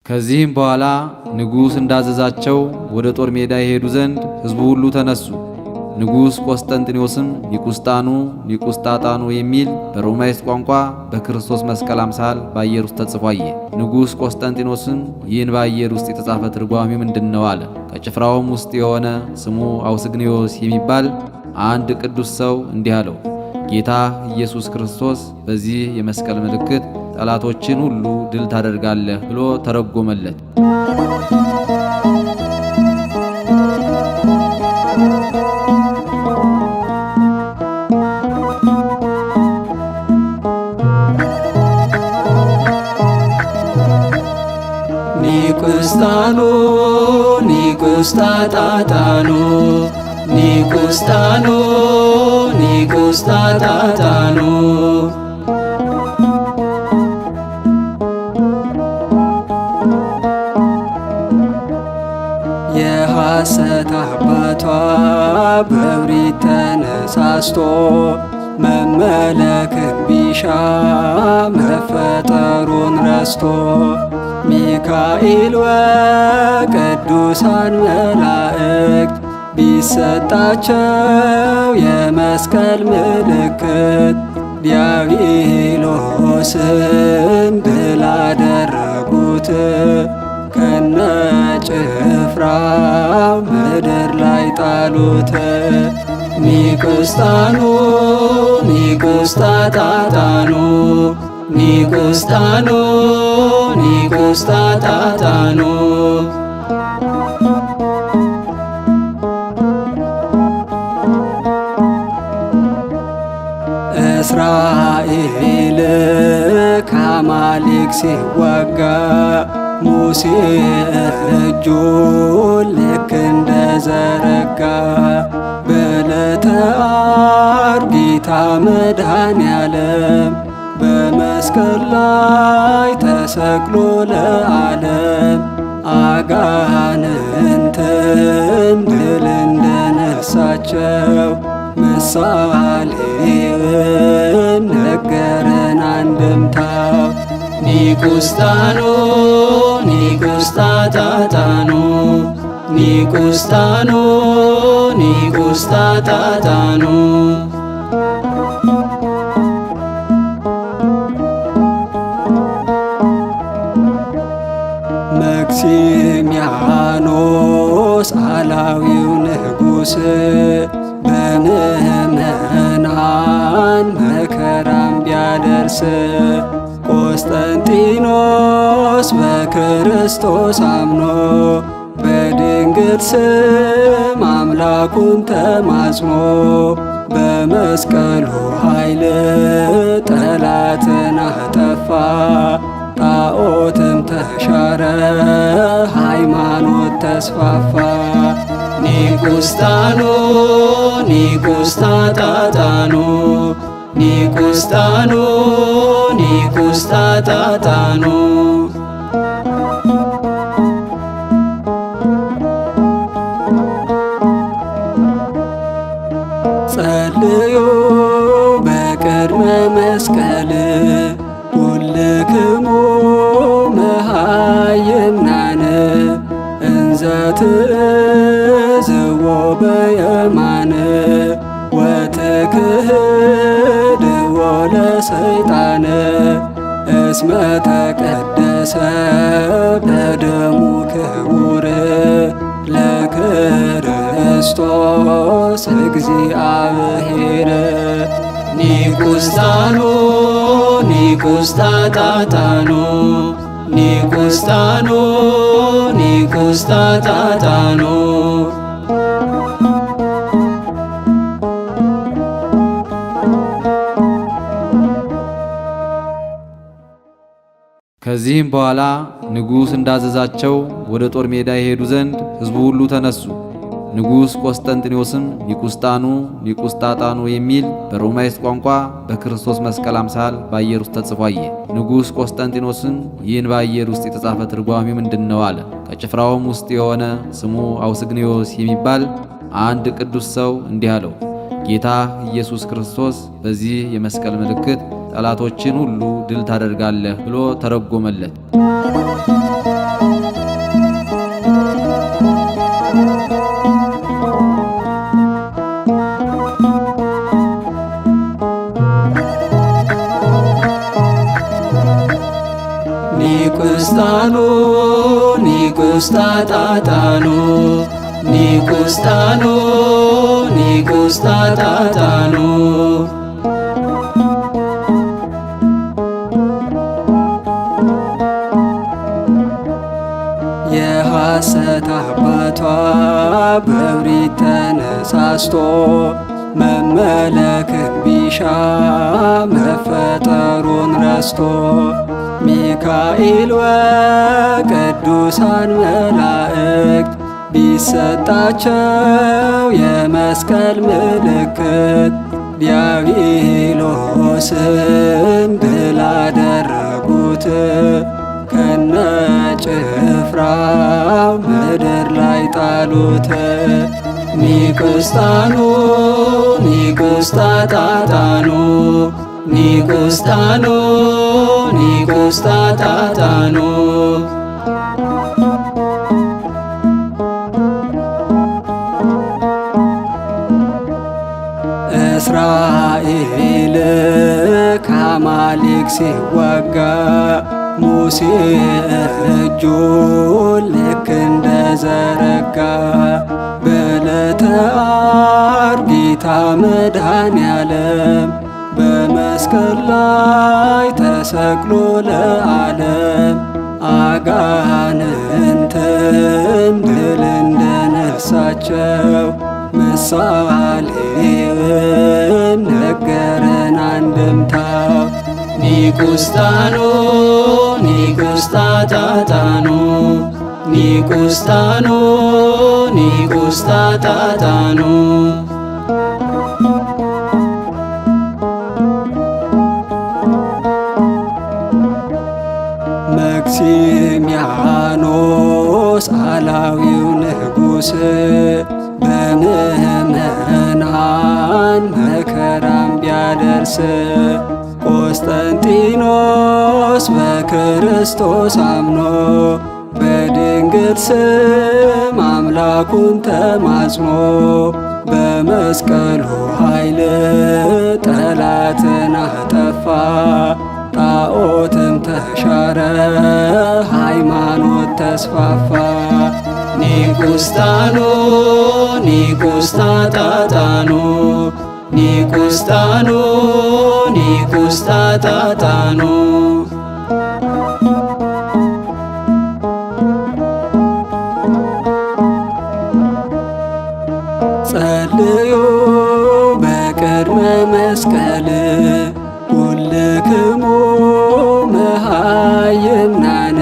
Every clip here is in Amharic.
ከዚህም በኋላ ንጉሥ እንዳዘዛቸው ወደ ጦር ሜዳ ይሄዱ ዘንድ ሕዝቡ ሁሉ ተነሱ። ንጉሥ ቆስጠንጢኖስም ኒቁስጣጣኑ የሚል በሮማይስጥ ቋንቋ በክርስቶስ መስቀል አምሳል በአየር ውስጥ ተጽፎ አየ። ንጉሥ ቆስጠንጢኖስም ይህን በአየር ውስጥ የተጻፈ ትርጓሜው ምንድነው አለ። ከጭፍራውም ውስጥ የሆነ ስሙ አውስግኒዮስ የሚባል አንድ ቅዱስ ሰው እንዲህ አለው፣ ጌታ ኢየሱስ ክርስቶስ በዚህ የመስቀል ምልክት ጠላቶችን ሁሉ ድል ታደርጋለህ ብሎ ተረጎመለት። ኒቁስጣኑ ኒቁስጣጣኑ ኒቁስጣኑ ኒቁስጣጣኑ የሐሰት አባቷ በብሪት ተነሳስቶ መመለክን ቢሻ መፈጠሩን ረስቶ ሚካኤል ወቅዱሳን መላእክት ቢሰጣቸው የመስቀል ምልክት ዲያብሎስን ድል አደረጉት። ከነጭፍራው ምድር ላይ ጣሉት። ኒቁስጣኑ ኒቁስጣጣኑ ኒቁስጣኑ ኒቁስጣጣኑ እስራኤል ከአማሌቅ ሲዋጋ ሙሴ እጁን ልክ እንደዘረጋ በዕለተ ዓርብ ጌታ መድኃኔዓለም በመስቀል ላይ ተሰቅሎ ለዓለም አጋንንትን ድል እንደነሳቸው ምሳሌውን ነገረን አንድምታው። ኒቁስጣኑ ኒቁስጣጣኑ ኒቁስጣኑ ኒቁስጣጣኑ መክሲሚያኖስ አላዊው ንጉሥ በምእመናን መከራም ቢያደርስ ቆስጠንጢኖስ በክርስቶስ አምኖ በድንግል ስም አምላኩን ተማጽኖ በመስቀሉ ኃይል ጠላትን አጠፋ። ጣዖትም ተሻረ፣ ሃይማኖት ተስፋፋ። ኒቁስጣኑ ኒቁስጣጣኑ ኒቁስጣኑ ኒቁስጣጣኑ ጸልዩ በቅድመ መስቀል ኩልክሙ መሃይምናነ እንዘ ትእዝዎ በየማነ ወትክህድዎ ለሰይጣነ እስመ ተቀደሰ በደሙ ክቡር ለክርስቶስ እግዚአብሔር። ኒቁስጣኑ ኒቁስጣጣኑ ኒቁስጣኑ ኒቁስጣጣኑ ከዚህም በኋላ ንጉሥ እንዳዘዛቸው ወደ ጦር ሜዳ ይሄዱ ዘንድ ሕዝቡ ሁሉ ተነሱ። ንጉሥ ቆስጠንጢኖስም ኒቁስጣጣኑ የሚል በሮማይስጥ ቋንቋ በክርስቶስ መስቀል አምሳል በአየር ውስጥ ተጽፎ አየ። ንጉሥ ቆስጠንጢኖስም ይህን በአየር ውስጥ የተጻፈ ትርጓሜው ምንድነው አለ። ከጭፍራውም ውስጥ የሆነ ስሙ አውስግኒዮስ የሚባል አንድ ቅዱስ ሰው እንዲህ አለው፣ ጌታ ኢየሱስ ክርስቶስ በዚህ የመስቀል ምልክት ጠላቶችን ሁሉ ድል ታደርጋለህ ብሎ ተረጎመለት። ኒቁስጣኑ ኒቁስጣጣጣኑ ኒቁስጣኑ ኒቁስጣጣጣኑ የሐሰት አባቷ በብሪት ተነሳስቶ መመለክን ቢሻ መፈጠሩን ረስቶ ሚካኤል ወቅዱሳን መላእክት ቢሰጣቸው የመስቀል ምልክት ዲያብሎስን ድል አደረጉት። ከነጭፍራው ምድር ላይ ጣሉት። ኒቁስጣኑ ኒቁስጣጣጣኑ ኒቁስጣኑ ኒቁስጣጣጣኑ እስራኤል ከአማሌቅ ሲዋጋ ሙሴ እጁን ልክ እንደዘረጋ በዕለተ ዓርብ ጌታ መድኃኔዓለም በመስቀል ላይ ተሰቅሎ ለዓለም አጋንንትን ድል እንደነሳቸው ምሳሌውን ነገረን አንድምታው። ኒቁስጣኑ ኒቁስጣጣጣኑ ኒቁስጣኑ ኒቁስጣጣጣኑ መክሲሚያኖስ አላዊው ንጉሥ በምእመናን መከራም ቢያደርስ ቆስጠንጢኖስ በክርስቶስ አምኖ በድንግል ስም አምላኩን ተማጽኖ በመስቀሉ ኃይል ጠላትን አጠፋ። ጣዖትም ተሻረ፣ ሃይማኖት ተስፋፋ። ኒቁስጣኑ ኒቁስጣጣጣኑ ኒቁስጣኑ ኒቁስጣጣጣኑ ጸልዩ በቅድመ መስቀል ሁልክሙ መሃይምናን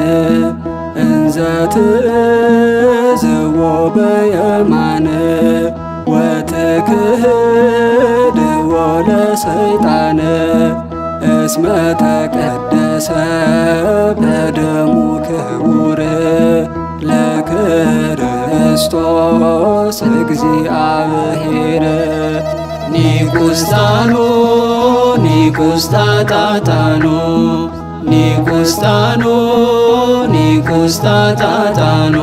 እንዘ ትእዝዎ በየማን ወትክህድዎ ለሰይጣን እስመ ተቀደሰ በደሙ ክቡር ለክርስቶስ እግዚአብሔር። ኒቁስጣኑ ኒቁስጣጣጣኑ ኒቁስጣኑ ኒቁስጣጣጣኑ